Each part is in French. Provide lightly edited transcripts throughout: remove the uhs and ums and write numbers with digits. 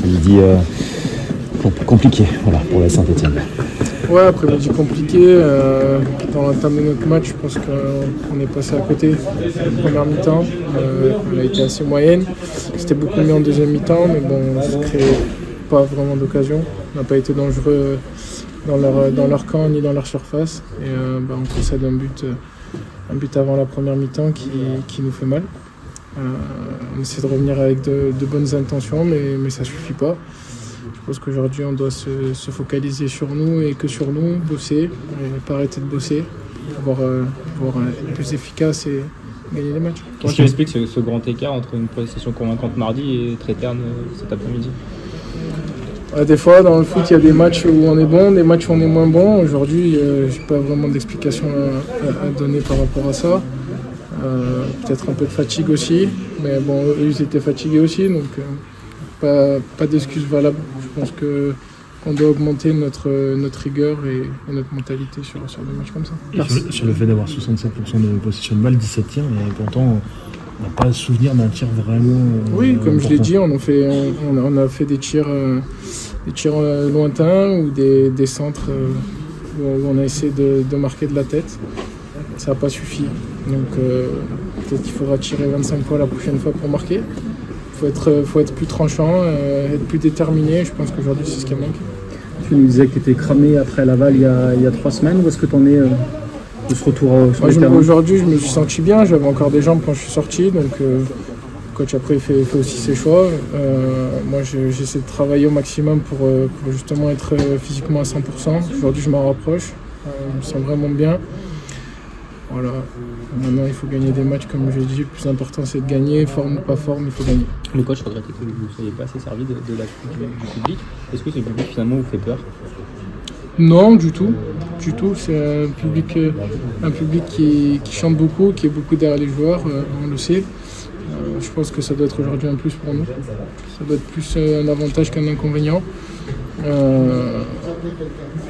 après-midi compliqué voilà, pour la Saint-Etienne. Ouais, après-midi compliqué. Dans l'entame de notre match, je pense qu'on est passé à côté. La première mi-temps, elle a été assez moyenne. C'était beaucoup mieux en deuxième mi-temps, mais bon, on ne se crée pas vraiment d'occasion. On n'a pas été dangereux dans leur camp ni dans leur surface. Et on concède un but avant la première mi-temps qui nous fait mal. On essaie de revenir avec de bonnes intentions, mais ça ne suffit pas. Je pense qu'aujourd'hui, on doit se focaliser sur nous et que sur nous, bosser, et pas arrêter de bosser, pour être plus efficace et gagner les matchs. Qu'est-ce qui explique ce grand écart entre une prestation convaincante mardi et très terne cet après-midi? Des fois, dans le foot, il y a des matchs où on est bon, des matchs où on est moins bon. Aujourd'hui, je n'ai pas vraiment d'explication à donner par rapport à ça. Peut-être un peu de fatigue aussi, mais bon, eux, ils étaient fatigués aussi, donc pas d'excuses valables. Je pense qu'on doit augmenter notre rigueur et notre mentalité sur des matchs comme ça. Sur le fait d'avoir 67% de possession de balle, 17 tirs, et pourtant on n'a pas le souvenir d'un tir vraiment. Oui, comme important. je l'ai dit, on a fait des tirs lointains ou des centres où on a essayé de marquer de la tête. Ça n'a pas suffi. Donc peut-être qu'il faudra tirer 25 fois la prochaine fois pour marquer. Faut être plus tranchant, être plus déterminé. Je pense qu'aujourd'hui, c'est ce qui manque. Tu nous disais que tu étais cramé après Laval il y a 3 semaines. Où est-ce que tu en es de ce retour sur le terrain? Aujourd'hui, je me suis senti bien. J'avais encore des jambes quand je suis sorti. Donc, le coach après fait aussi ses choix. Moi, j'essaie de travailler au maximum pour justement être physiquement à 100%. Aujourd'hui, je m'en rapproche. Je me sens vraiment bien. Voilà. Maintenant, il faut gagner des matchs, comme j'ai dit. Le plus important, c'est de gagner. Forme ou pas forme, il faut gagner. Le coach regrettait que vous ne soyez pas assez servi de l'appui du public. Est-ce que ce public, finalement, vous fait peur? Non, du tout. C'est un public qui chante beaucoup, qui est beaucoup derrière les joueurs, on le sait. Je pense que ça doit être aujourd'hui un plus pour nous. Ça doit être plus un avantage qu'un inconvénient.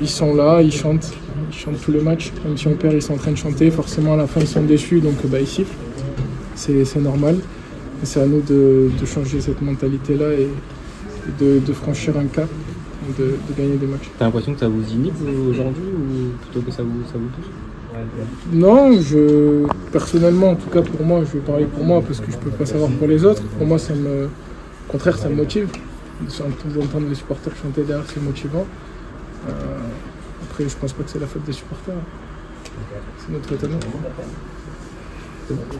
Ils sont là, ils chantent tout le match. Même si on perd, ils sont en train de chanter. Forcément, à la fin, ils sont déçus, donc ils sifflent. C'est normal. Et c'est à nous de changer cette mentalité-là et de franchir un cap, de gagner des matchs. T'as l'impression que ça vous inhibe aujourd'hui ou plutôt que ça vous touche? Non, personnellement, en tout cas pour moi, je vais parler pour moi parce que je peux pas savoir pour les autres. Pour moi, au contraire, ça me motive. D'entendre les supporters chanter derrière, c'est motivant. Après, je pense pas que c'est la faute des supporters. C'est notre état.